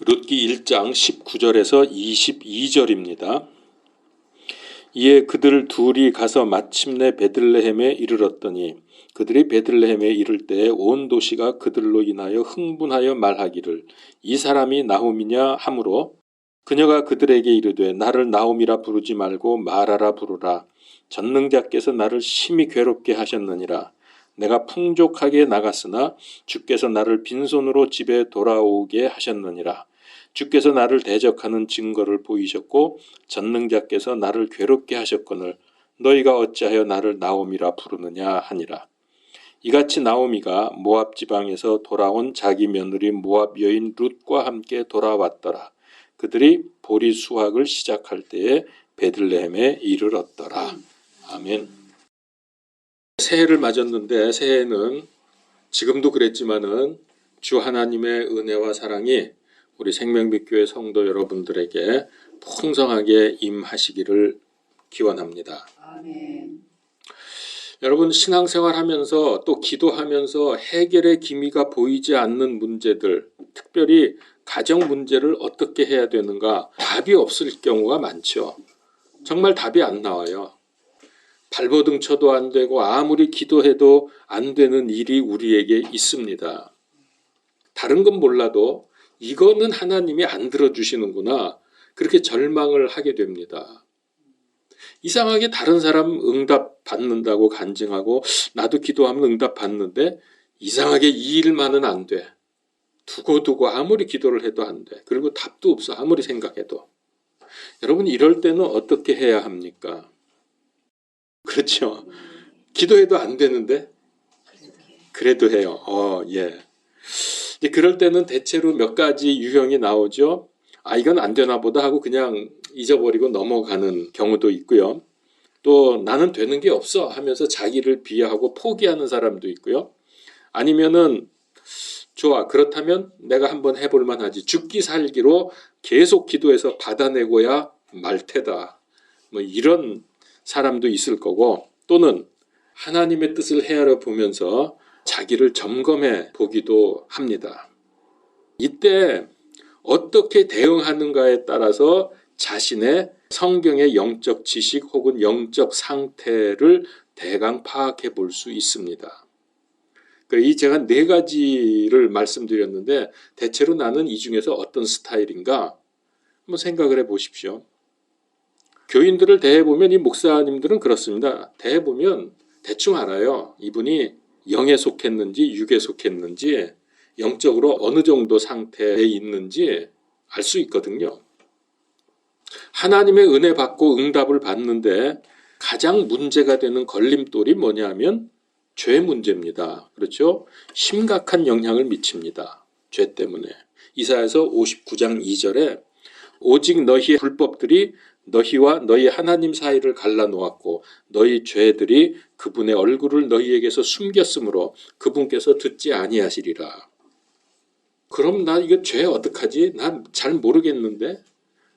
룻기 1장 19절에서 22절입니다. 이에 그들 둘이 가서 마침내 베들레헴에 이르렀더니 그들이 베들레헴에 이를 때에 온 도시가 그들로 인하여 흥분하여 말하기를 이 사람이 나홈이냐 하므로 그녀가 그들에게 이르되 나를 나홈이라 부르지 말고 마라라 부르라. 전능자께서 나를 심히 괴롭게 하셨느니라. 내가 풍족하게 나갔으나 주께서 나를 빈손으로 집에 돌아오게 하셨느니라. 주께서 나를 대적하는 증거를 보이셨고 전능자께서 나를 괴롭게 하셨거늘 너희가 어찌하여 나를 나옴이라 부르느냐 하니라. 이같이 나오미가 모압 지방에서 돌아온 자기 며느리 모압 여인 룻과 함께 돌아왔더라. 그들이 보리 수확을 시작할 때에 베들레헴에 이르렀더라. 아멘. 새해를 맞았는데 새해는 지금도 그랬지만은 주 하나님의 은혜와 사랑이 우리 생명빛교회 성도 여러분들에게 풍성하게 임하시기를 기원합니다. 아멘. 여러분 신앙생활 하면서 또 기도하면서 해결의 기미가 보이지 않는 문제들, 특별히 가정 문제를 어떻게 해야 되는가 답이 없을 경우가 많죠. 정말 답이 안 나와요. 발버둥 쳐도 안 되고 아무리 기도해도 안 되는 일이 우리에게 있습니다. 다른 건 몰라도 이거는 하나님이 안 들어주시는구나. 그렇게 절망을 하게 됩니다. 이상하게 다른 사람 응답 받는다고 간증하고 나도 기도하면 응답 받는데 이상하게 이 일만은 안 돼. 두고두고 아무리 기도를 해도 안 돼. 그리고 답도 없어. 아무리 생각해도. 여러분 이럴 때는 어떻게 해야 합니까? 그렇죠. 기도해도 안 되는데 그래도 해요. 예. 그럴 때는 대체로 몇 가지 유형이 나오죠. 이건 안 되나 보다 하고 그냥 잊어버리고 넘어가는 경우도 있고요. 또 나는 되는 게 없어 하면서 자기를 비하하고 포기하는 사람도 있고요. 아니면은 좋아 그렇다면 내가 한번 해볼 만하지. 죽기 살기로 계속 기도해서 받아내고야 말 테다. 뭐 이런 사람도 있을 거고 또는 하나님의 뜻을 헤아려 보면서 자기를 점검해 보기도 합니다. 이때 어떻게 대응하는가에 따라서 자신의 성경의 영적 지식 혹은 영적 상태를 대강 파악해 볼 수 있습니다. 이 제가 4가지를 말씀드렸는데 대체로 나는 이 중에서 어떤 스타일인가 한번 생각을 해 보십시오. 교인들을 대해보면 이 목사님들은 그렇습니다. 대해보면 대충 알아요. 이분이 영에 속했는지 육에 속했는지 영적으로 어느 정도 상태에 있는지 알 수 있거든요. 하나님의 은혜 받고 응답을 받는데 가장 문제가 되는 걸림돌이 뭐냐면 죄 문제입니다. 그렇죠? 심각한 영향을 미칩니다. 죄 때문에. 이사야서 59장 2절에 오직 너희의 불법들이 너희와 너희 하나님 사이를 갈라놓았고 너희 죄들이 그분의 얼굴을 너희에게서 숨겼으므로 그분께서 듣지 아니하시리라. 그럼 나 이거 죄 어떡하지? 난 잘 모르겠는데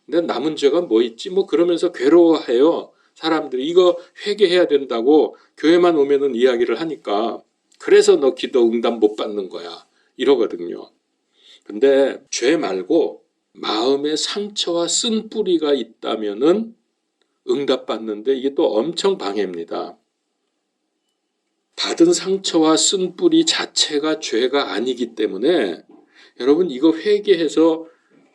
내 남은 죄가 뭐 있지? 뭐 그러면서 괴로워해요. 사람들이 이거 회개해야 된다고 교회만 오면은 이야기를 하니까 그래서 너 기도 응답 못 받는 거야 이러거든요. 근데 죄 말고 마음에 상처와 쓴뿌리가 있다면은 응답받는데 이게 또 엄청 방해입니다. 받은 상처와 쓴뿌리 자체가 죄가 아니기 때문에 여러분 이거 회개해서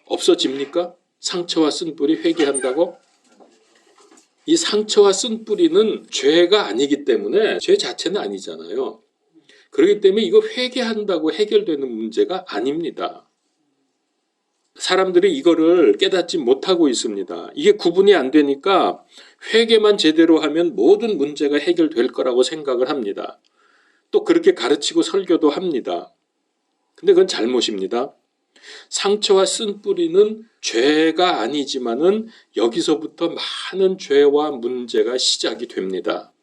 없어집니까? 상처와 쓴뿌리 회개한다고? 이 상처와 쓴뿌리는 죄가 아니기 때문에 죄 자체는 아니잖아요. 그렇기 때문에 이거 회개한다고 해결되는 문제가 아닙니다. 사람들이 이거를 깨닫지 못하고 있습니다. 이게 구분이 안 되니까 회개만 제대로 하면 모든 문제가 해결될 거라고 생각을 합니다. 또 그렇게 가르치고 설교도 합니다. 근데 그건 잘못입니다. 상처와 쓴뿌리는 죄가 아니지만은 여기서부터 많은 죄와 문제가 시작이 됩니다.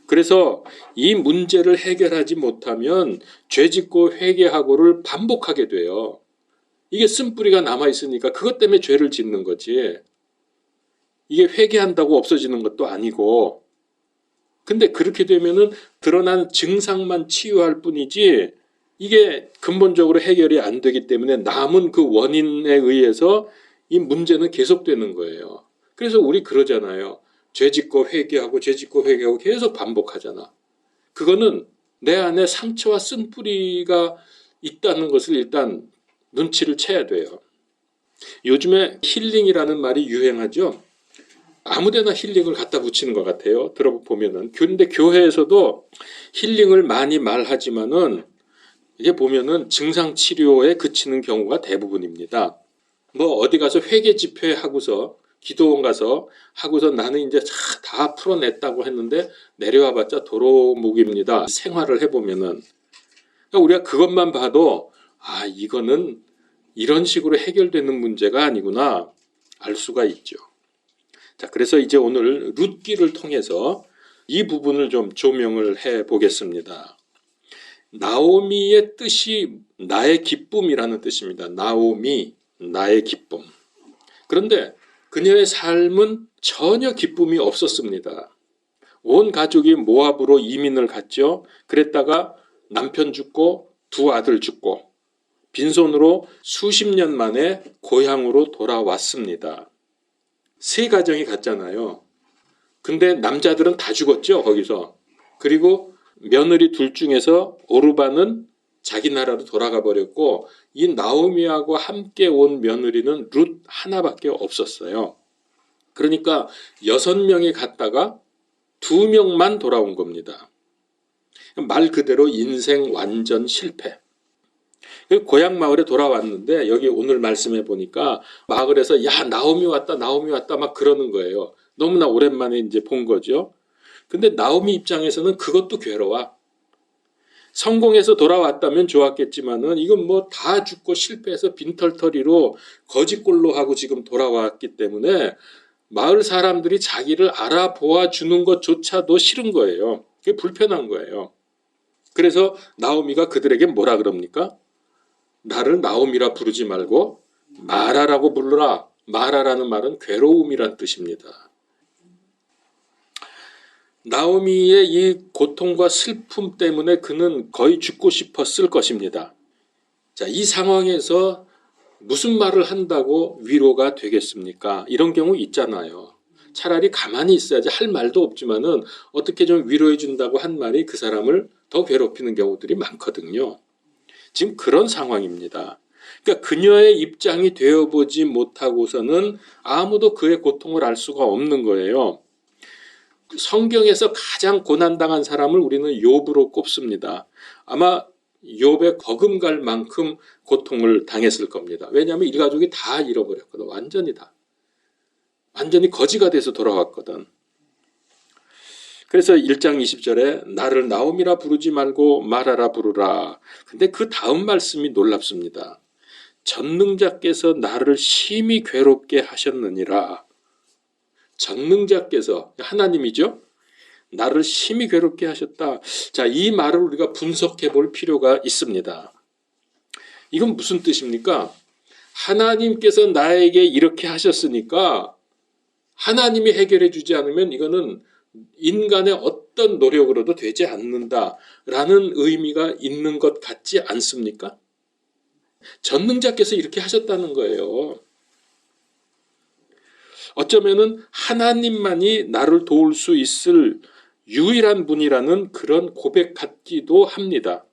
그래서 이 문제를 해결하지 못하면 죄짓고 회개하고를 반복하게 돼요. 이게 쓴뿌리가 남아있으니까 그것 때문에 죄를 짓는 거지. 이게 회개한다고 없어지는 것도 아니고. 근데 그렇게 되면은 드러난 증상만 치유할 뿐이지 이게 근본적으로 해결이 안 되기 때문에 남은 그 원인에 의해서 이 문제는 계속되는 거예요. 그래서 우리 그러잖아요. 죄 짓고 회개하고 죄 짓고 회개하고 계속 반복하잖아. 그거는 내 안에 상처와 쓴뿌리가 있다는 것을 일단 눈치를 채야 돼요. 요즘에 힐링이라는 말이 유행하죠. 아무데나 힐링을 갖다 붙이는 것 같아요. 들어보면은. 그런데 교회에서도 힐링을 많이 말하지만은 이게 보면은 증상 치료에 그치는 경우가 대부분입니다. 뭐 어디 가서 회개 집회 하고서 기도원 가서 하고서 나는 이제 다 풀어냈다고 했는데 내려와봤자 도로묵입니다. 생활을 해보면은 그러니까 우리가 그것만 봐도 아 이거는 이런 식으로 해결되는 문제가 아니구나 알 수가 있죠. 자, 그래서 이제 오늘 룻기를 통해서 이 부분을 좀 조명을 해 보겠습니다. 나오미의 뜻이 나의 기쁨이라는 뜻입니다. 나오미, 나의 기쁨. 그런데 그녀의 삶은 전혀 기쁨이 없었습니다. 온 가족이 모압으로 이민을 갔죠. 그랬다가 남편 죽고 두 아들 죽고 빈손으로 수십 년 만에 고향으로 돌아왔습니다. 세 가정이 갔잖아요. 근데 남자들은 다 죽었죠, 거기서. 그리고 며느리 둘 중에서 오르바는 자기 나라로 돌아가 버렸고 이 나오미하고 함께 온 며느리는 룻 하나밖에 없었어요. 그러니까 6명이 갔다가 2명만 돌아온 겁니다. 말 그대로 인생 완전 실패. 고향 마을에 돌아왔는데 여기 오늘 말씀해 보니까 마을에서 야 나오미 왔다 나오미 왔다 막 그러는 거예요. 너무나 오랜만에 이제 본 거죠. 근데 나오미 입장에서는 그것도 괴로워. 성공해서 돌아왔다면 좋았겠지만은 이건 뭐 다 죽고 실패해서 빈털터리로 거지꼴로 하고 지금 돌아왔기 때문에 마을 사람들이 자기를 알아보아 주는 것조차도 싫은 거예요. 그게 불편한 거예요. 그래서 나오미가 그들에게 뭐라 그럽니까? 나를 나오미라 부르지 말고 마라라고 부르라. 마라라는 말은 괴로움이란 뜻입니다. 나오미의 이 고통과 슬픔 때문에 그는 거의 죽고 싶었을 것입니다. 자, 이 상황에서 무슨 말을 한다고 위로가 되겠습니까? 이런 경우 있잖아요. 차라리 가만히 있어야지 할 말도 없지만은 어떻게 좀 위로해 준다고 한 말이 그 사람을 더 괴롭히는 경우들이 많거든요. 지금 그런 상황입니다. 그러니까 그녀의 입장이 되어보지 못하고서는 아무도 그의 고통을 알 수가 없는 거예요. 성경에서 가장 고난당한 사람을 우리는 욥으로 꼽습니다. 아마 욥의 거금갈 만큼 고통을 당했을 겁니다. 왜냐하면 일가족이 다 잃어버렸거든. 완전히 다. 완전히 거지가 돼서 돌아왔거든. 그래서 1장 20절에 나를 나오미라 부르지 말고 마라라 부르라. 근데 그 다음 말씀이 놀랍습니다. 전능자께서 나를 심히 괴롭게 하셨느니라. 전능자께서 하나님이죠. 나를 심히 괴롭게 하셨다. 자, 이 말을 우리가 분석해 볼 필요가 있습니다. 이건 무슨 뜻입니까? 하나님께서 나에게 이렇게 하셨으니까 하나님이 해결해 주지 않으면 이거는 인간의 어떤 노력으로도 되지 않는다라는 의미가 있는 것 같지 않습니까? 전능자께서 이렇게 하셨다는 거예요. 어쩌면은 하나님만이 나를 도울 수 있을 유일한 분이라는 그런 고백 같기도 합니다.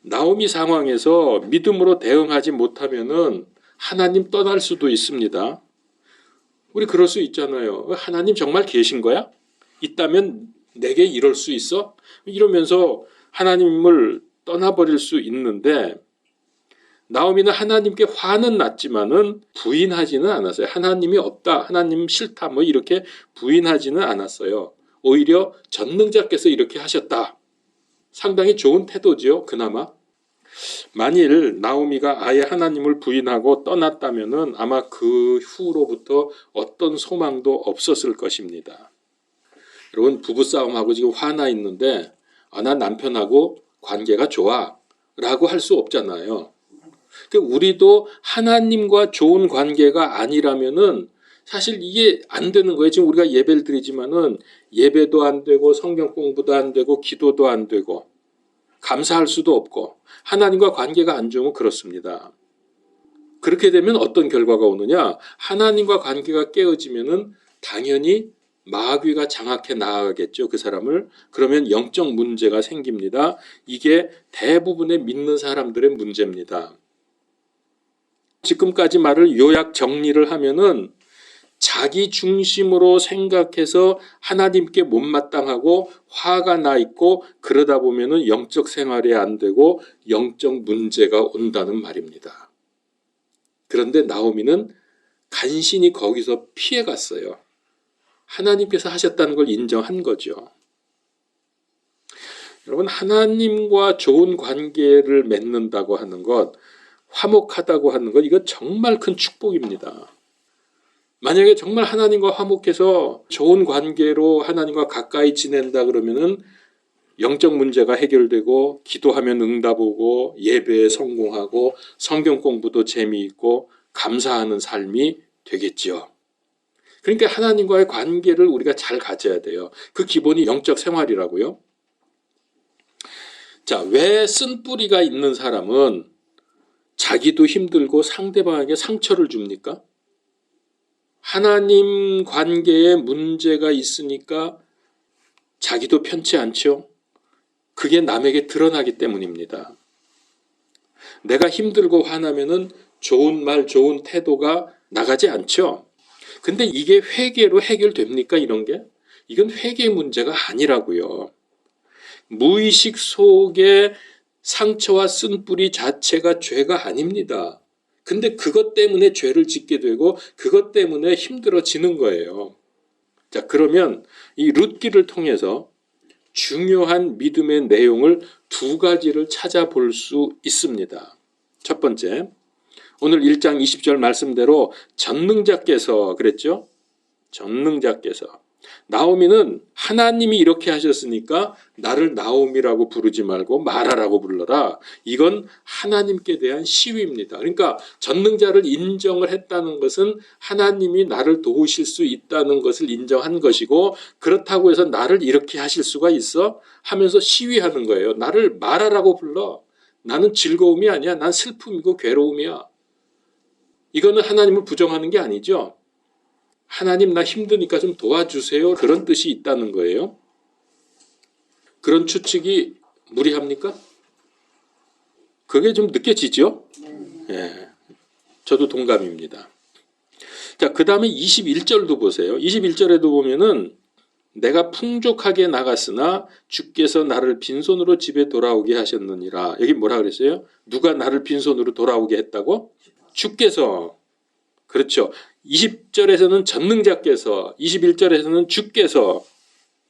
나오미 상황에서 믿음으로 대응하지 못하면은 하나님 떠날 수도 있습니다. 우리 그럴 수 있잖아요. 하나님 정말 계신 거야? 있다면 내게 이럴 수 있어? 이러면서 하나님을 떠나버릴 수 있는데 나오미는 하나님께 화는 났지만은 부인하지는 않았어요. 하나님이 없다, 하나님 싫다 뭐 이렇게 부인하지는 않았어요. 오히려 전능자께서 이렇게 하셨다. 상당히 좋은 태도죠, 그나마. 만일 나오미가 아예 하나님을 부인하고 떠났다면은 아마 그 후로부터 어떤 소망도 없었을 것입니다. 여러분 부부싸움하고 지금 화나 있는데 난 남편하고 관계가 좋아 라고 할 수 없잖아요. 우리도 하나님과 좋은 관계가 아니라면은 사실 이게 안 되는 거예요. 지금 우리가 예배를 드리지만은 예배도 안 되고 성경 공부도 안 되고 기도도 안 되고 감사할 수도 없고 하나님과 관계가 안 좋으면 그렇습니다. 그렇게 되면 어떤 결과가 오느냐? 하나님과 관계가 깨어지면은 당연히 마귀가 장악해 나가겠죠, 그 사람을. 그러면 영적 문제가 생깁니다. 이게 대부분의 믿는 사람들의 문제입니다. 지금까지 말을 요약 정리를 하면은 자기 중심으로 생각해서 하나님께 못마땅하고 화가 나 있고 그러다 보면은 영적 생활이 안 되고 영적 문제가 온다는 말입니다. 그런데 나오미는 간신히 거기서 피해갔어요. 하나님께서 하셨다는 걸 인정한 거죠. 여러분, 하나님과 좋은 관계를 맺는다고 하는 것, 화목하다고 하는 것, 이거 정말 큰 축복입니다. 만약에 정말 하나님과 화목해서 좋은 관계로 하나님과 가까이 지낸다 그러면은 영적 문제가 해결되고 기도하면 응답 오고 예배에 성공하고 성경 공부도 재미있고 감사하는 삶이 되겠지요. 그러니까 하나님과의 관계를 우리가 잘 가져야 돼요. 그 기본이 영적 생활이라고요. 자, 왜 쓴뿌리가 있는 사람은 자기도 힘들고 상대방에게 상처를 줍니까? 하나님 관계에 문제가 있으니까 자기도 편치 않죠. 그게 남에게 드러나기 때문입니다. 내가 힘들고 화나면은 좋은 말, 좋은 태도가 나가지 않죠. 근데 이게 회개로 해결됩니까, 이런 게? 이건 회개 문제가 아니라고요. 무의식 속에 상처와 쓴뿌리 자체가 죄가 아닙니다. 근데 그것 때문에 죄를 짓게 되고 그것 때문에 힘들어지는 거예요. 자, 그러면 이 룻기를 통해서 중요한 믿음의 내용을 두 가지를 찾아볼 수 있습니다. 첫 번째, 오늘 1장 20절 말씀대로 전능자께서 그랬죠? 전능자께서. 나오미는 하나님이 이렇게 하셨으니까 나를 나오미라고 부르지 말고 마라라고 불러라. 이건 하나님께 대한 시위입니다. 그러니까 전능자를 인정을 했다는 것은 하나님이 나를 도우실 수 있다는 것을 인정한 것이고 그렇다고 해서 나를 이렇게 하실 수가 있어? 하면서 시위하는 거예요. 나를 마라라고 불러. 나는 즐거움이 아니야. 난 슬픔이고 괴로움이야. 이거는 하나님을 부정하는 게 아니죠. 하나님 나 힘드니까 좀 도와주세요. 그런 뜻이 있다는 거예요. 그런 추측이 무리합니까? 그게 좀 느껴지죠? 예, 저도 동감입니다. 자, 그 다음에 21절도 보세요. 21절에도 보면은 내가 풍족하게 나갔으나 주께서 나를 빈손으로 집에 돌아오게 하셨느니라. 여기 뭐라 그랬어요? 누가 나를 빈손으로 돌아오게 했다고? 주께서. 그렇죠. 20절에서는 전능자께서, 21절에서는 주께서.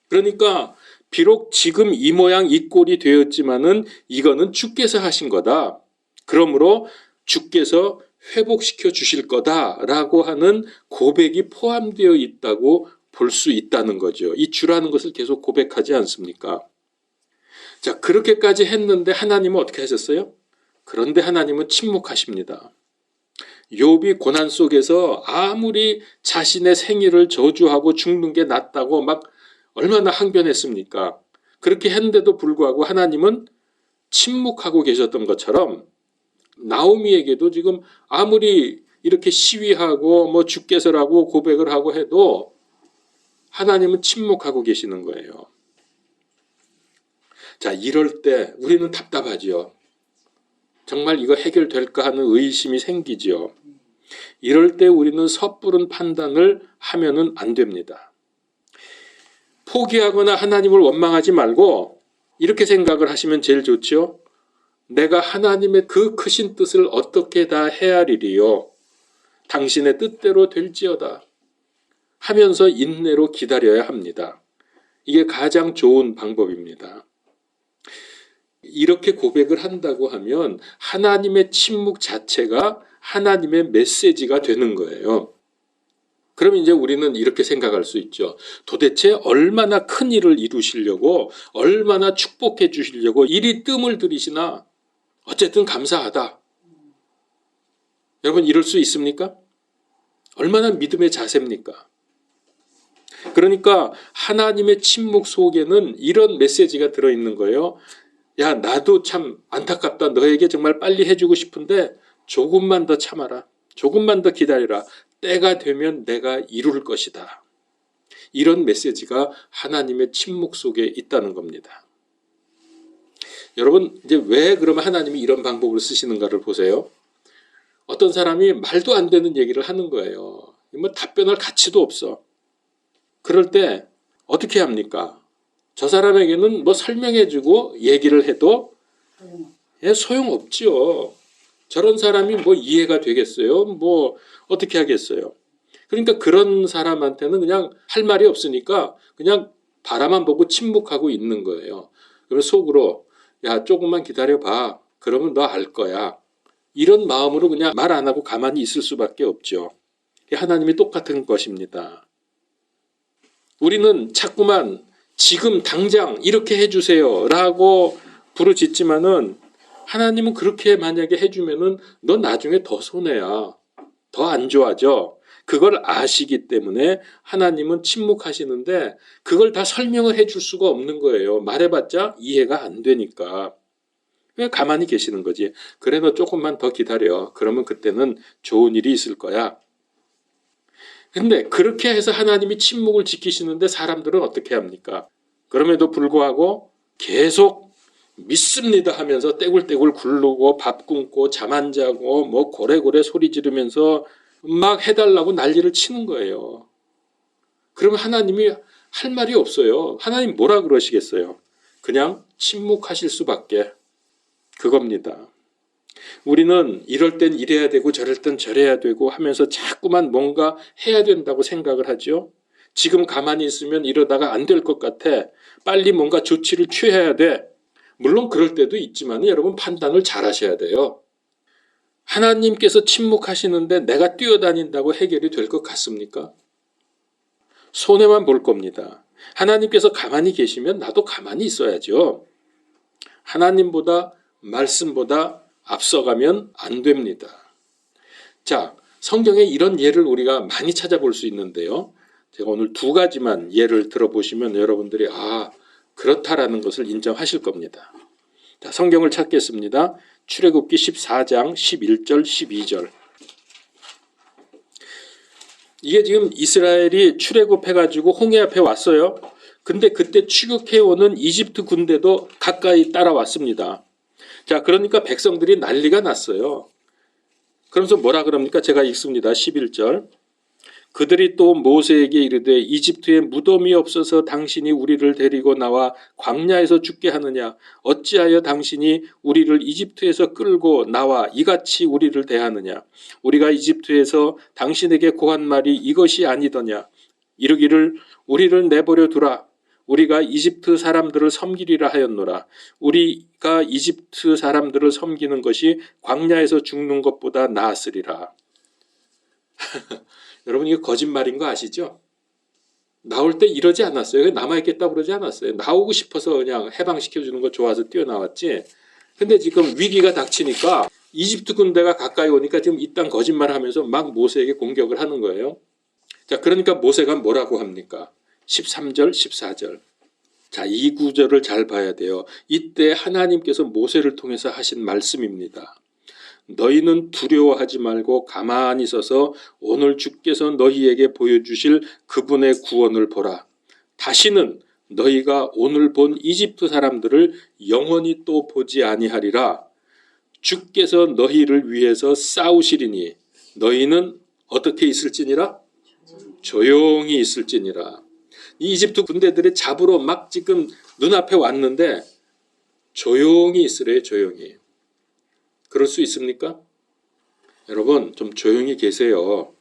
그러니까 비록 지금 이 모양 이 꼴이 되었지만은 이거는 주께서 하신 거다. 그러므로 주께서 회복시켜 주실 거다라고 하는 고백이 포함되어 있다고 볼 수 있다는 거죠. 이 주라는 것을 계속 고백하지 않습니까? 자, 그렇게까지 했는데 하나님은 어떻게 하셨어요? 그런데 하나님은 침묵하십니다. 욥이 고난 속에서 아무리 자신의 생일을 저주하고 죽는 게 낫다고 막 얼마나 항변했습니까? 그렇게 했는데도 불구하고 하나님은 침묵하고 계셨던 것처럼 나오미에게도 지금 아무리 이렇게 시위하고 뭐 주께서라고 고백을 하고 해도 하나님은 침묵하고 계시는 거예요. 자, 이럴 때 우리는 답답하지요. 정말 이거 해결될까 하는 의심이 생기지요. 이럴 때 우리는 섣부른 판단을 하면은 안 됩니다. 포기하거나 하나님을 원망하지 말고 이렇게 생각을 하시면 제일 좋죠. 내가 하나님의 그 크신 뜻을 어떻게 다 헤아리리요. 당신의 뜻대로 될지어다 하면서 인내로 기다려야 합니다. 이게 가장 좋은 방법입니다. 이렇게 고백을 한다고 하면 하나님의 침묵 자체가 하나님의 메시지가 되는 거예요. 그럼 이제 우리는 이렇게 생각할 수 있죠. 도대체 얼마나 큰 일을 이루시려고 얼마나 축복해 주시려고 이리 뜸을 들이시나 어쨌든 감사하다. 여러분 이럴 수 있습니까? 얼마나 믿음의 자세입니까? 그러니까 하나님의 침묵 속에는 이런 메시지가 들어있는 거예요. 야, 나도 참 안타깝다. 너에게 정말 빨리 해주고 싶은데 조금만 더 참아라. 조금만 더 기다려라. 때가 되면 내가 이룰 것이다. 이런 메시지가 하나님의 침묵 속에 있다는 겁니다. 여러분, 이제 왜 그러면 하나님이 이런 방법을 쓰시는가를 보세요. 어떤 사람이 말도 안 되는 얘기를 하는 거예요. 뭐 답변할 가치도 없어. 그럴 때 어떻게 합니까? 저 사람에게는 뭐 설명해주고 얘기를 해도 소용없죠. 저런 사람이 뭐 이해가 되겠어요? 뭐 어떻게 하겠어요? 그러니까 그런 사람한테는 그냥 할 말이 없으니까 그냥 바라만 보고 침묵하고 있는 거예요. 그러면 속으로 야, 조금만 기다려봐. 그러면 너 알 거야. 이런 마음으로 그냥 말 안 하고 가만히 있을 수밖에 없죠. 하나님이 똑같은 것입니다. 우리는 자꾸만 지금 당장 이렇게 해주세요 라고 부르짖지만은 하나님은 그렇게 만약에 해주면은 너 나중에 더 손해야. 더 안 좋아져. 그걸 아시기 때문에 하나님은 침묵하시는데 그걸 다 설명을 해줄 수가 없는 거예요. 말해봤자 이해가 안 되니까. 왜 가만히 계시는 거지? 그래, 너 조금만 더 기다려. 그러면 그때는 좋은 일이 있을 거야. 근데 그렇게 해서 하나님이 침묵을 지키시는데 사람들은 어떻게 합니까? 그럼에도 불구하고 계속 믿습니다 하면서 떼굴떼굴 굴르고 밥 굶고 잠 안 자고 뭐 고래고래 소리 지르면서 막 해달라고 난리를 치는 거예요. 그러면 하나님이 할 말이 없어요. 하나님 뭐라 그러시겠어요? 그냥 침묵하실 수밖에. 그겁니다. 우리는 이럴 땐 이래야 되고 저럴 땐 저래야 되고 하면서 자꾸만 뭔가 해야 된다고 생각을 하죠. 지금 가만히 있으면 이러다가 안 될 것 같아. 빨리 뭔가 조치를 취해야 돼. 물론 그럴 때도 있지만 여러분 판단을 잘 하셔야 돼요. 하나님께서 침묵하시는데 내가 뛰어다닌다고 해결이 될 것 같습니까? 손해만 볼 겁니다. 하나님께서 가만히 계시면 나도 가만히 있어야죠. 하나님보다 말씀보다 앞서가면 안 됩니다. 자, 성경에 이런 예를 우리가 많이 찾아볼 수 있는데요. 제가 오늘 두 가지만 예를 들어보시면 여러분들이 그렇다라는 것을 인정하실 겁니다. 자, 성경을 찾겠습니다. 출애굽기 14장 11절 12절. 이게 지금 이스라엘이 출애굽해가지고 홍해 앞에 왔어요. 근데 그때 추격해오는 이집트 군대도 가까이 따라왔습니다. 자, 그러니까 백성들이 난리가 났어요. 그러면서 뭐라 그럽니까? 제가 읽습니다. 11절. 그들이 또 모세에게 이르되 이집트에 무덤이 없어서 당신이 우리를 데리고 나와 광야에서 죽게 하느냐? 어찌하여 당신이 우리를 이집트에서 끌고 나와 이같이 우리를 대하느냐? 우리가 이집트에서 당신에게 고한 말이 이것이 아니더냐? 이르기를 우리를 내버려 두라. 우리가 이집트 사람들을 섬기리라 하였노라. 우리가 이집트 사람들을 섬기는 것이 광야에서 죽는 것보다 나았으리라. 여러분 이거 거짓말인 거 아시죠? 나올 때 이러지 않았어요. 남아있겠다고 그러지 않았어요. 나오고 싶어서 그냥 해방시켜주는 거 좋아서 뛰어나왔지. 근데 지금 위기가 닥치니까 이집트 군대가 가까이 오니까 지금 이딴 거짓말 하면서 막 모세에게 공격을 하는 거예요. 자, 그러니까 모세가 뭐라고 합니까? 13절, 14절. 자, 이 구절을 잘 봐야 돼요. 이때 하나님께서 모세를 통해서 하신 말씀입니다. 너희는 두려워하지 말고 가만히 서서 오늘 주께서 너희에게 보여주실 그분의 구원을 보라. 다시는 너희가 오늘 본 이집트 사람들을 영원히 또 보지 아니하리라. 주께서 너희를 위해서 싸우시리니 너희는 어떻게 있을지니라? 조용히 있을지니라. 이 이집트 군대들이 잡으러 막 지금 눈앞에 왔는데 조용히 있으래요. 조용히. 그럴 수 있습니까? 여러분 좀 조용히 계세요.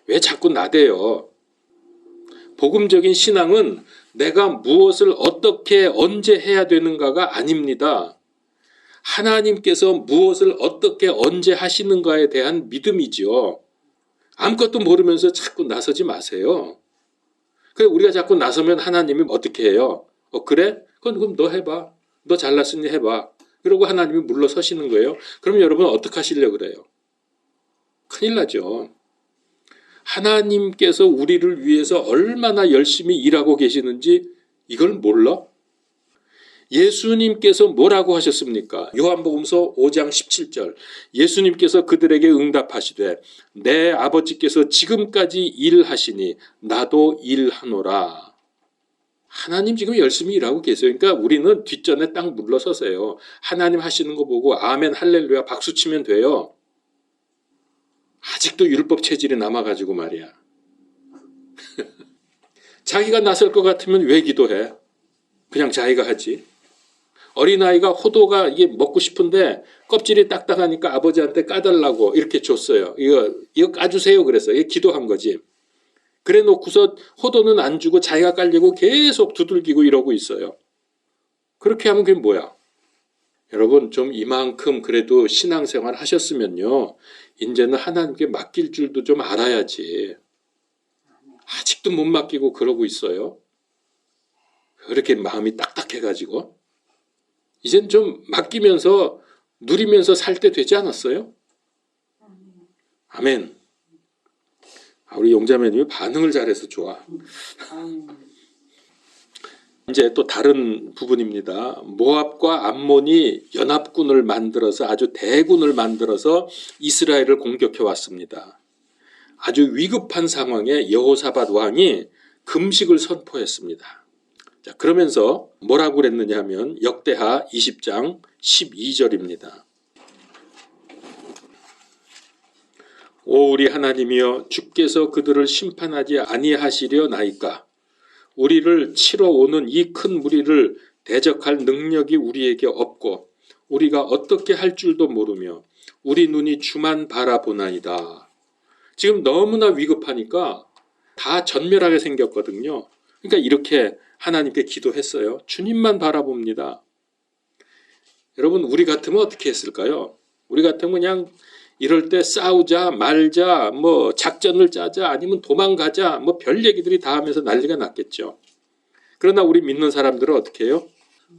왜 자꾸 나대요? 복음적인 신앙은 내가 무엇을 어떻게 언제 해야 되는가가 아닙니다. 하나님께서 무엇을 어떻게 언제 하시는가에 대한 믿음이죠. 아무것도 모르면서 자꾸 나서지 마세요. 그래 우리가 자꾸 나서면 하나님이 어떻게 해요? 그래? 그럼 너 해봐. 너 잘났으니 해봐. 그러고 하나님이 물러서시는 거예요. 그럼 여러분 어떻게 하시려고 그래요? 큰일 나죠. 하나님께서 우리를 위해서 얼마나 열심히 일하고 계시는지 이걸 몰라? 예수님께서 뭐라고 하셨습니까? 요한복음서 5장 17절. 예수님께서 그들에게 응답하시되 내 아버지께서 지금까지 일하시니 나도 일하노라. 하나님 지금 열심히 일하고 계세요. 그러니까 우리는 뒷전에 딱 물러서세요. 하나님 하시는 거 보고 아멘 할렐루야 박수 치면 돼요. 아직도 율법 체질이 남아가지고 말이야. 자기가 나설 것 같으면 왜 기도해? 그냥 자기가 하지. 어린아이가 호두가 이게 먹고 싶은데 껍질이 딱딱하니까 아버지한테 까달라고 이렇게 줬어요. 이거 까주세요 그랬어요. 이게 기도한 거지. 그래 놓고서 호두는 안 주고 자기가 깔려고 계속 두들기고 이러고 있어요. 그렇게 하면 그게 뭐야? 여러분 좀 이만큼 그래도 신앙생활 하셨으면요. 이제는 하나님께 맡길 줄도 좀 알아야지. 아직도 못 맡기고 그러고 있어요. 그렇게 마음이 딱딱해가지고. 이젠 좀 맡기면서 누리면서 살 때 되지 않았어요? 아멘. 우리 용자매님이 반응을 잘해서 좋아. 이제 또 다른 부분입니다. 모압과 암몬이 연합군을 만들어서 아주 대군을 만들어서 이스라엘을 공격해 왔습니다. 아주 위급한 상황에 여호사밧 왕이 금식을 선포했습니다. 자, 그러면서 뭐라고 그랬느냐 하면 역대하 20장 12절입니다. 오 우리 하나님이여 주께서 그들을 심판하지 아니하시려나이까 우리를 치러 오는 이 큰 무리를 대적할 능력이 우리에게 없고 우리가 어떻게 할 줄도 모르며 우리 눈이 주만 바라보나이다. 지금 너무나 위급하니까 다 전멸하게 생겼거든요. 그러니까 이렇게 하나님께 기도했어요. 주님만 바라봅니다. 여러분 우리 같으면 어떻게 했을까요? 우리 같으면 그냥 이럴 때 싸우자 말자 뭐 작전을 짜자 아니면 도망가자 뭐 별 얘기들이 다 하면서 난리가 났겠죠. 그러나 우리 믿는 사람들은 어떻게 해요?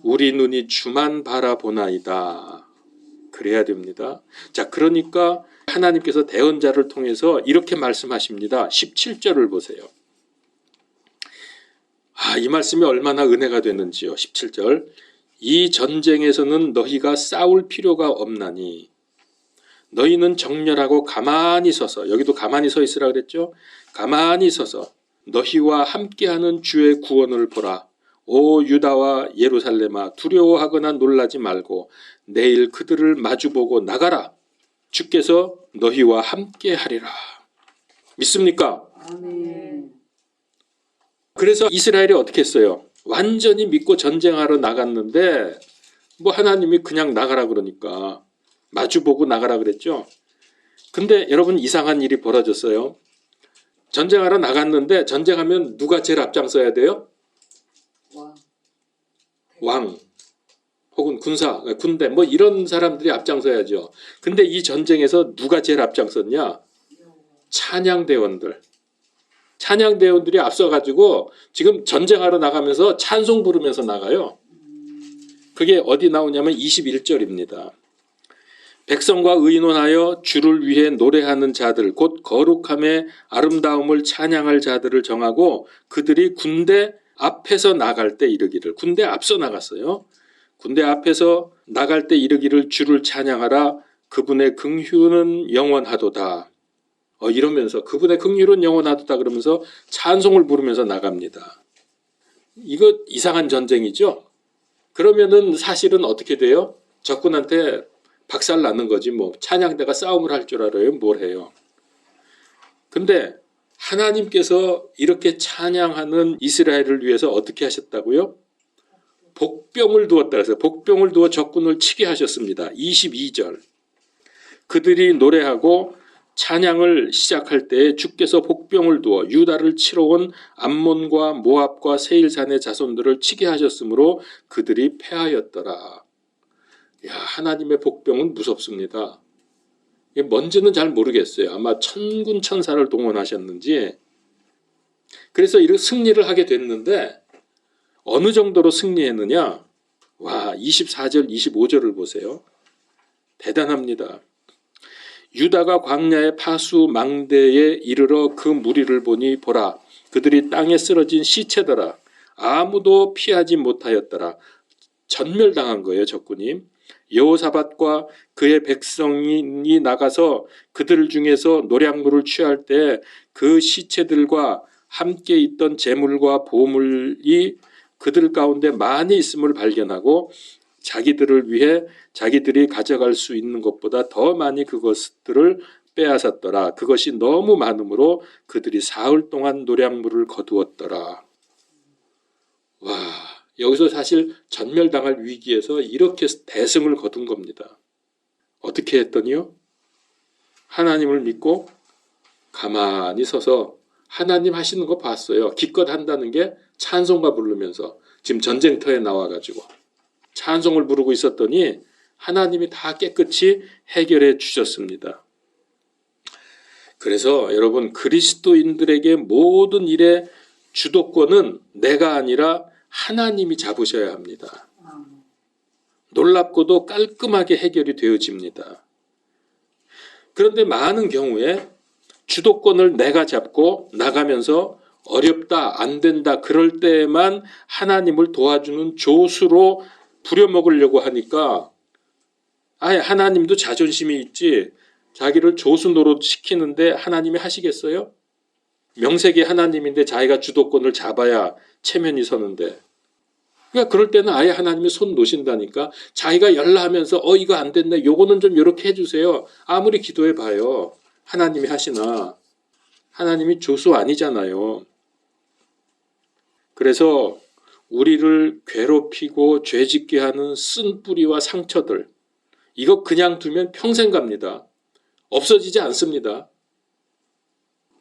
우리 눈이 주만 바라보나이다. 그래야 됩니다. 자, 그러니까 하나님께서 대언자를 통해서 이렇게 말씀하십니다. 17절을 보세요. 이 말씀이 얼마나 은혜가 되는지요. 17절. 이 전쟁에서는 너희가 싸울 필요가 없나니 너희는 정렬하고 가만히 서서 여기도 가만히 서 있으라 그랬죠. 가만히 서서 너희와 함께하는 주의 구원을 보라. 오 유다와 예루살렘아 두려워하거나 놀라지 말고 내일 그들을 마주보고 나가라. 주께서 너희와 함께하리라. 믿습니까? 아멘. 그래서 이스라엘이 어떻게 했어요? 완전히 믿고 전쟁하러 나갔는데 뭐 하나님이 그냥 나가라 그러니까 마주보고 나가라 그랬죠. 근데 여러분 이상한 일이 벌어졌어요. 전쟁하러 나갔는데 전쟁하면 누가 제일 앞장서야 돼요? 왕 혹은 군대 뭐 이런 사람들이 앞장서야죠. 근데 이 전쟁에서 누가 제일 앞장섰냐? 찬양대원들. 찬양대원들이 앞서가지고 지금 전쟁하러 나가면서 찬송 부르면서 나가요. 그게 어디 나오냐면 21절입니다. 백성과 의논하여 주를 위해 노래하는 자들 곧 거룩함의 아름다움을 찬양할 자들을 정하고 그들이 군대 앞에서 나갈 때 이르기를. 군대 앞서 나갔어요. 군대 앞에서 나갈 때 이르기를 주를 찬양하라. 그분의 긍휼은 영원하도다. 이러면서 그분의 긍휼은 영원하도다 그러면서 찬송을 부르면서 나갑니다. 이거 이상한 전쟁이죠. 그러면은 사실은 어떻게 돼요? 적군한테 박살 나는 거지 뭐. 찬양대가 싸움을 할 줄 알아요? 뭘 해요? 근데 하나님께서 이렇게 찬양하는 이스라엘을 위해서 어떻게 하셨다고요? 복병을 두었다 그래서 복병을 두어 적군을 치게 하셨습니다. 22절. 그들이 노래하고 찬양을 시작할 때 주께서 복병을 두어 유다를 치러 온 암몬과 모압과 세일산의 자손들을 치게 하셨으므로 그들이 패하였더라. 하나님의 복병은 무섭습니다. 이게 뭔지는 잘 모르겠어요. 아마 천군 천사를 동원하셨는지. 그래서 이렇게 승리를 하게 됐는데 어느 정도로 승리했느냐? 24절 25절을 보세요. 대단합니다. 유다가 광야의 파수 망대에 이르러 그 무리를 보니 보라 그들이 땅에 쓰러진 시체더라. 아무도 피하지 못하였더라. 전멸당한 거예요, 적군이. 여호사밧과 그의 백성이 나가서 그들 중에서 노략물을 취할 때 그 시체들과 함께 있던 재물과 보물이 그들 가운데 많이 있음을 발견하고 자기들을 위해 자기들이 가져갈 수 있는 것보다 더 많이 그것들을 빼앗았더라. 그것이 너무 많으므로 그들이 사흘 동안 노략물을 거두었더라. 와, 여기서 사실 전멸당할 위기에서 이렇게 대승을 거둔 겁니다. 어떻게 했더니요? 하나님을 믿고 가만히 서서 하나님 하시는 거 봤어요. 기껏 한다는 게 찬송가 부르면서 지금 전쟁터에 나와가지고 찬송을 부르고 있었더니 하나님이 다 깨끗이 해결해 주셨습니다. 그래서 여러분, 그리스도인들에게 모든 일의 주도권은 내가 아니라 하나님이 잡으셔야 합니다. 놀랍고도 깔끔하게 해결이 되어집니다. 그런데 많은 경우에 주도권을 내가 잡고 나가면서 어렵다, 안 된다, 그럴 때에만 하나님을 도와주는 조수로 부려먹으려고 하니까 아예 하나님도 자존심이 있지 자기를 조수 노릇 시키는데 하나님이 하시겠어요? 명색이 하나님인데 자기가 주도권을 잡아야 체면이 서는데. 그러니까 그럴 때는 아예 하나님이 손 놓으신다니까. 자기가 열라하면서 이거 안 됐네, 요거는 좀 이렇게 해주세요. 아무리 기도해 봐요. 하나님이 하시나. 하나님이 조수 아니잖아요. 그래서 우리를 괴롭히고 죄짓게 하는 쓴뿌리와 상처들, 이거 그냥 두면 평생 갑니다. 없어지지 않습니다.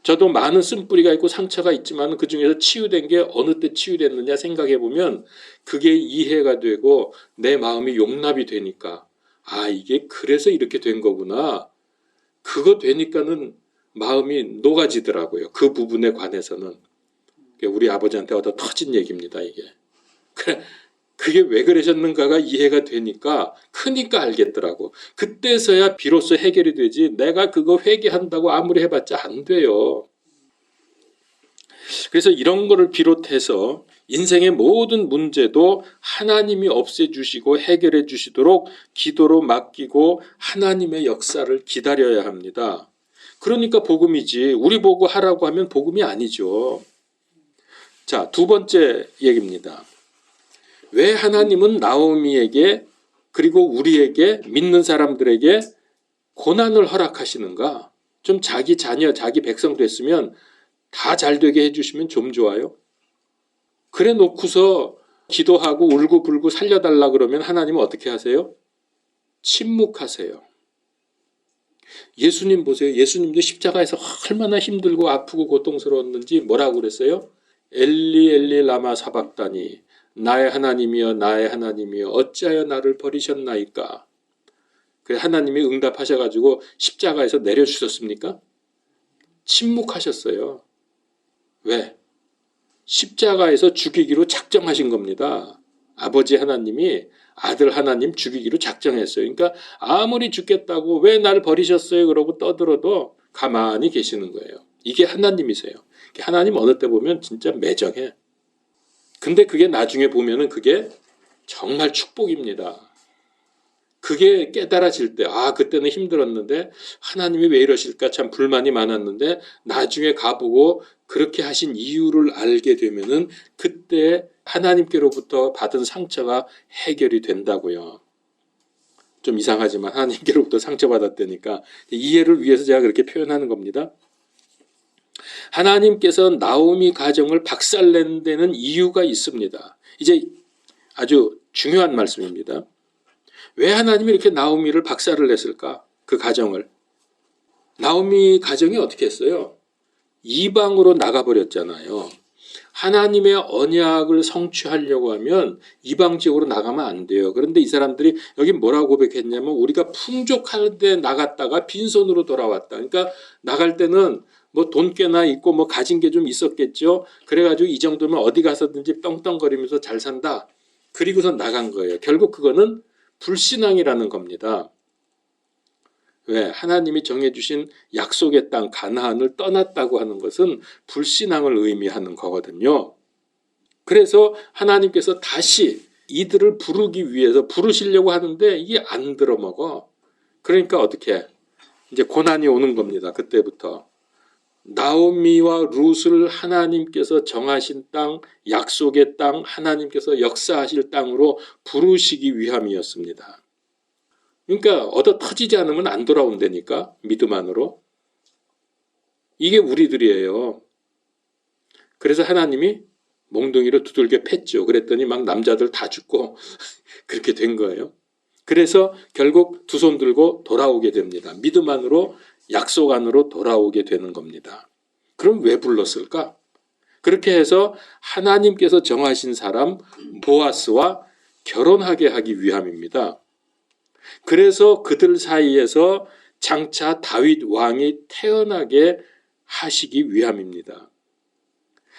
저도 많은 쓴뿌리가 있고 상처가 있지만 그중에서 치유된 게 어느 때 치유됐느냐 생각해 보면 그게 이해가 되고 내 마음이 용납이 되니까 이게 그래서 이렇게 된 거구나. 그거 되니까는 마음이 녹아지더라고요. 그 부분에 관해서는. 우리 아버지한테 얻어 터진 얘기입니다, 이게. 그게 왜 그러셨는가가 이해가 되니까 크니까 알겠더라고. 그때서야 비로소 해결이 되지 내가 그거 회개한다고 아무리 해봤자 안 돼요. 그래서 이런 거를 비롯해서 인생의 모든 문제도 하나님이 없애주시고 해결해 주시도록 기도로 맡기고 하나님의 역사를 기다려야 합니다. 그러니까 복음이지 우리 보고 하라고 하면 복음이 아니죠. 자, 두 번째 얘기입니다. 왜 하나님은 나오미에게 그리고 우리에게 믿는 사람들에게 고난을 허락하시는가? 좀 자기 자녀, 자기 백성 됐으면 다 잘되게 해주시면 좀 좋아요. 그래 놓고서 기도하고 울고불고 살려달라 그러면 하나님은 어떻게 하세요? 침묵하세요. 예수님 보세요. 예수님도 십자가에서 얼마나 힘들고 아프고 고통스러웠는지 뭐라고 그랬어요? 엘리 엘리 라마 사박다니, 나의 하나님이여 나의 하나님이여 어찌하여 나를 버리셨나이까. 그래 하나님이 응답하셔가지고 십자가에서 내려주셨습니까? 침묵하셨어요. 왜? 십자가에서 죽이기로 작정하신 겁니다. 아버지 하나님이 아들 하나님 죽이기로 작정했어요. 그러니까 아무리 죽겠다고 왜 나를 버리셨어요? 그러고 떠들어도 가만히 계시는 거예요. 이게 하나님이세요. 하나님 어느 때 보면 진짜 매정해. 근데 그게 나중에 보면은 그게 정말 축복입니다. 그게 깨달아질 때, 그때는 힘들었는데 하나님이 왜 이러실까 참 불만이 많았는데 나중에 가보고 그렇게 하신 이유를 알게 되면은 그때 하나님께로부터 받은 상처가 해결이 된다고요. 좀 이상하지만 하나님께로부터 상처받았다니까 이해를 위해서 제가 그렇게 표현하는 겁니다. 하나님께서 나오미 가정을 박살낸 데는 이유가 있습니다. 이제 아주 중요한 말씀입니다. 왜 하나님이 이렇게 나오미를 박살을 냈을까? 그 가정을. 나오미 가정이 어떻게 했어요? 이방으로 나가버렸잖아요. 하나님의 언약을 성취하려고 하면 이방 지역으로 나가면 안 돼요. 그런데 이 사람들이 여기 뭐라고 고백했냐면 우리가 풍족할 때 나갔다가 빈손으로 돌아왔다. 그러니까 나갈 때는 뭐 돈 꽤나 있고 뭐 가진 게 좀 있었겠죠. 그래가지고 이 정도면 어디 가서든지 떵떵거리면서 잘 산다. 그리고서 나간 거예요. 결국 그거는 불신앙이라는 겁니다. 왜? 하나님이 정해주신 약속의 땅 가나안을 떠났다고 하는 것은 불신앙을 의미하는 거거든요. 그래서 하나님께서 다시 이들을 부르기 위해서 부르시려고 하는데 이게 안 들어먹어. 그러니까 어떻게? 이제 고난이 오는 겁니다. 그때부터. 나오미와 룻을 하나님께서 정하신 땅, 약속의 땅, 하나님께서 역사하실 땅으로 부르시기 위함이었습니다. 그러니까 얻어 터지지 않으면 안 돌아온다니까, 믿음 안으로. 이게 우리들이에요. 그래서 하나님이 몽둥이로 두들겨 팼죠. 그랬더니 막 남자들 다 죽고 그렇게 된 거예요. 그래서 결국 두 손 들고 돌아오게 됩니다. 믿음 안으로, 약속 안으로 돌아오게 되는 겁니다. 그럼 왜 불렀을까? 그렇게 해서 하나님께서 정하신 사람 보아스와 결혼하게 하기 위함입니다. 그래서 그들 사이에서 장차 다윗 왕이 태어나게 하시기 위함입니다.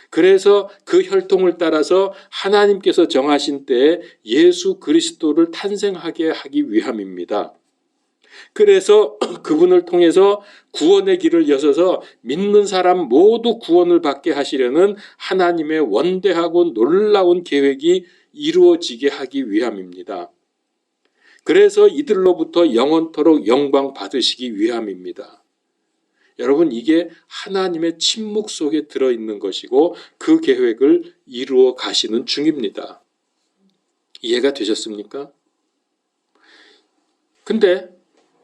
그래서 그 혈통을 따라서 하나님께서 정하신 때에 예수 그리스도를 탄생하게 하기 위함입니다. 그래서 그분을 통해서 구원의 길을 여셔서 믿는 사람 모두 구원을 받게 하시려는 하나님의 원대하고 놀라운 계획이 이루어지게 하기 위함입니다. 그래서 이들로부터 영원토록 영광 받으시기 위함입니다. 여러분, 이게 하나님의 침묵 속에 들어있는 것이고 그 계획을 이루어 가시는 중입니다. 이해가 되셨습니까? 근데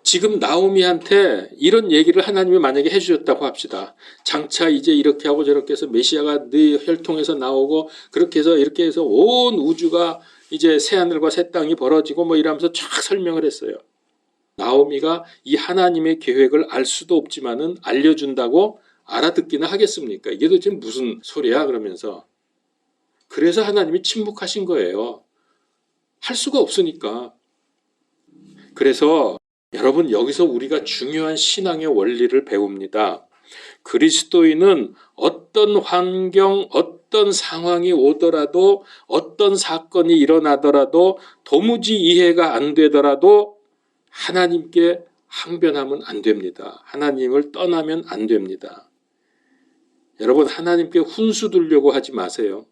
지금 나오미한테 이런 얘기를 하나님이 만약에 해주셨다고 합시다. 장차 이제 이렇게 하고 저렇게 해서 메시아가 네 혈통에서 나오고 그렇게 해서 이렇게 해서 온 우주가 이제 새하늘과 새 땅이 벌어지고 뭐 이러면서 쫙 설명을 했어요. 나오미가 이 하나님의 계획을 알 수도 없지만은 알려준다고 알아듣기는 하겠습니까? 이게 도대체 무슨 소리야? 그러면서. 그래서 하나님이 침묵하신 거예요. 할 수가 없으니까. 그래서 여러분, 여기서 우리가 중요한 신앙의 원리를 배웁니다. 그리스도인은 어떤 환경, 어떤 상황이 오더라도, 어떤 사건이 일어나더라도, 도무지 이해가 안 되더라도 하나님께 항변하면 안 됩니다. 하나님을 떠나면 안 됩니다. 여러분, 하나님께 훈수 두려고 하지 마세요.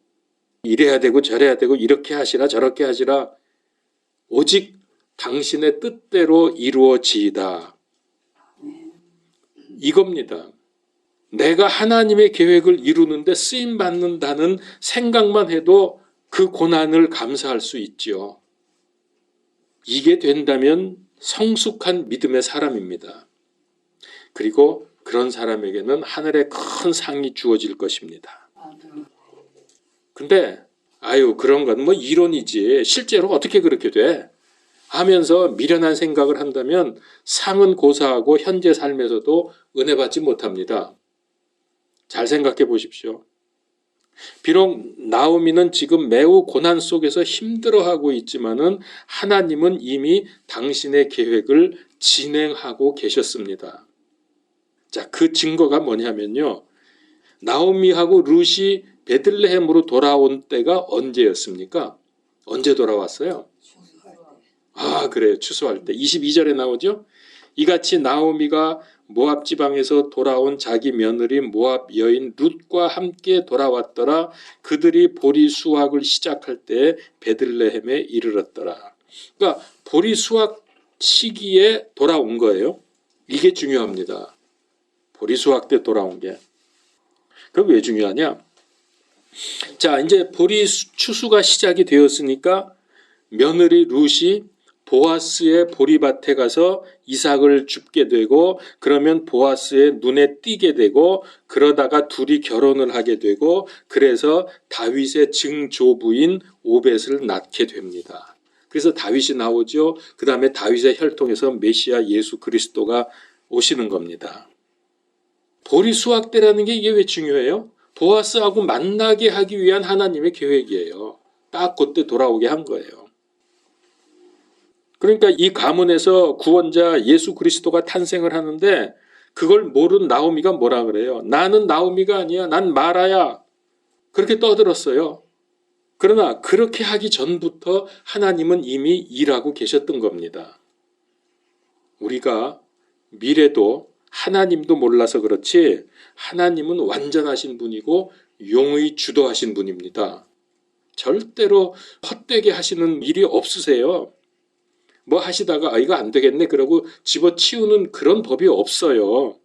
이래야 되고 저래야 되고 이렇게 하시라 저렇게 하시라. 오직 당신의 뜻대로 이루어지이다. 이겁니다. 내가 하나님의 계획을 이루는데 쓰임받는다는 생각만 해도 그 고난을 감사할 수 있지요. 이게 된다면 성숙한 믿음의 사람입니다. 그리고 그런 사람에게는 하늘의 큰 상이 주어질 것입니다. 근데 그런 건 뭐 이론이지 실제로 어떻게 그렇게 돼? 하면서 미련한 생각을 한다면 상은 고사하고 현재 삶에서도 은혜 받지 못합니다. 잘 생각해 보십시오. 비록 나오미는 지금 매우 고난 속에서 힘들어하고 있지만은 하나님은 이미 당신의 계획을 진행하고 계셨습니다. 자, 그 증거가 뭐냐면요. 나오미하고 룻이 베들레헴으로 돌아온 때가 언제였습니까? 언제 돌아왔어요? 그래요. 추수할 때. 22절에 나오죠. 이같이 나오미가 모압 지방에서 돌아온 자기 며느리 모압 여인 룻과 함께 돌아왔더라. 그들이 보리 수확을 시작할 때 베들레헴에 이르렀더라. 그러니까 보리 수확 시기에 돌아온 거예요. 이게 중요합니다. 보리 수확 때 돌아온 게. 그럼 왜 중요하냐? 자, 이제 보리 추수가 시작이 되었으니까 며느리 룻이 보아스의 보리밭에 가서 이삭을 줍게 되고 그러면 보아스의 눈에 띄게 되고 그러다가 둘이 결혼을 하게 되고 그래서 다윗의 증조부인 오벳을 낳게 됩니다. 그래서 다윗이 나오죠. 그 다음에 다윗의 혈통에서 메시아 예수 그리스도가 오시는 겁니다. 보리 수확 때라는 게 이게 왜 중요해요? 보아스하고 만나게 하기 위한 하나님의 계획이에요. 딱 그때 돌아오게 한 거예요. 그러니까 이 가문에서 구원자 예수 그리스도가 탄생을 하는데 그걸 모른 나오미가 뭐라 그래요? 나는 나오미가 아니야. 난 마라야. 그렇게 떠들었어요. 그러나 그렇게 하기 전부터 하나님은 이미 일하고 계셨던 겁니다. 우리가 미래도 하나님도 몰라서 그렇지 하나님은 완전하신 분이고 용의 주도하신 분입니다. 절대로 헛되게 하시는 일이 없으세요. 뭐 하시다가 이거 안 되겠네 그러고 집어치우는 그런 법이 없어요.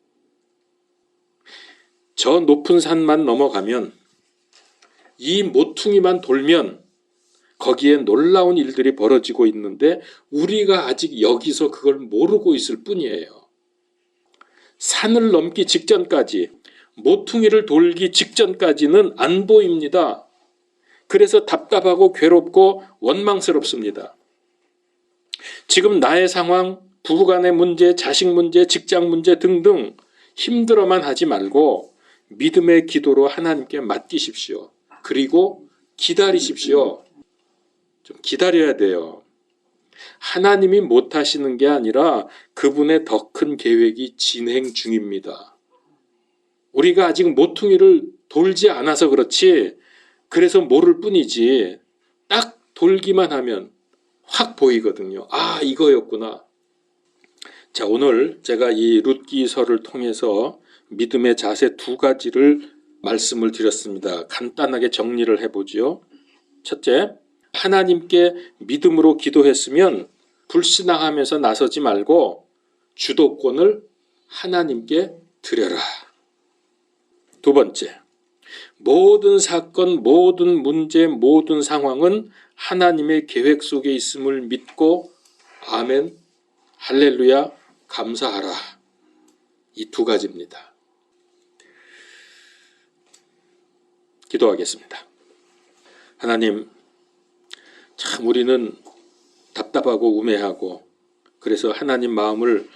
저 높은 산만 넘어가면, 이 모퉁이만 돌면 거기에 놀라운 일들이 벌어지고 있는데 우리가 아직 여기서 그걸 모르고 있을 뿐이에요. 산을 넘기 직전까지, 모퉁이를 돌기 직전까지는 안 보입니다. 그래서 답답하고 괴롭고 원망스럽습니다. 지금 나의 상황, 부부간의 문제, 자식 문제, 직장 문제 등등 힘들어만 하지 말고 믿음의 기도로 하나님께 맡기십시오. 그리고 기다리십시오. 좀 기다려야 돼요. 하나님이 못하시는 게 아니라 그분의 더 큰 계획이 진행 중입니다. 우리가 아직 모퉁이를 돌지 않아서 그렇지, 그래서 모를 뿐이지, 딱 돌기만 하면 확 보이거든요. 아, 이거였구나. 자, 오늘 제가 이 룻기서를 통해서 믿음의 자세 2가지를 말씀을 드렸습니다. 간단하게 정리를 해보죠. 첫째, 하나님께 믿음으로 기도했으면 불신앙하면서 나서지 말고 주도권을 하나님께 드려라. 두 번째, 모든 사건, 모든 문제, 모든 상황은 하나님의 계획 속에 있음을 믿고 아멘, 할렐루야, 감사하라. 이 2가지입니다. 기도하겠습니다. 하나님, 참 우리는 답답하고 우매하고 그래서 하나님 마음을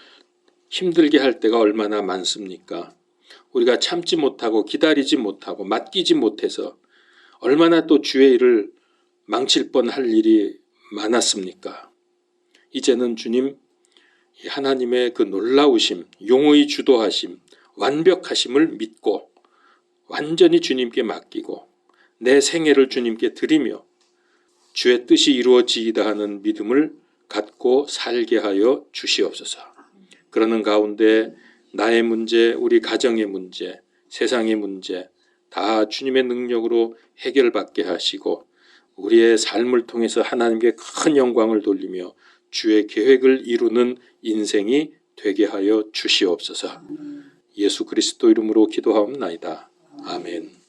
힘들게 할 때가 얼마나 많습니까? 우리가 참지 못하고 기다리지 못하고 맡기지 못해서 얼마나 또 주의 일을 망칠 뻔할 일이 많았습니까? 이제는 주님, 하나님의 그 놀라우심, 용의 주도하심, 완벽하심을 믿고 완전히 주님께 맡기고 내 생애를 주님께 드리며 주의 뜻이 이루어지이다 하는 믿음을 갖고 살게 하여 주시옵소서. 그러는 가운데 나의 문제, 우리 가정의 문제, 세상의 문제 다 주님의 능력으로 해결받게 하시고 우리의 삶을 통해서 하나님께 큰 영광을 돌리며 주의 계획을 이루는 인생이 되게 하여 주시옵소서. 예수 그리스도 이름으로 기도하옵나이다. 아멘.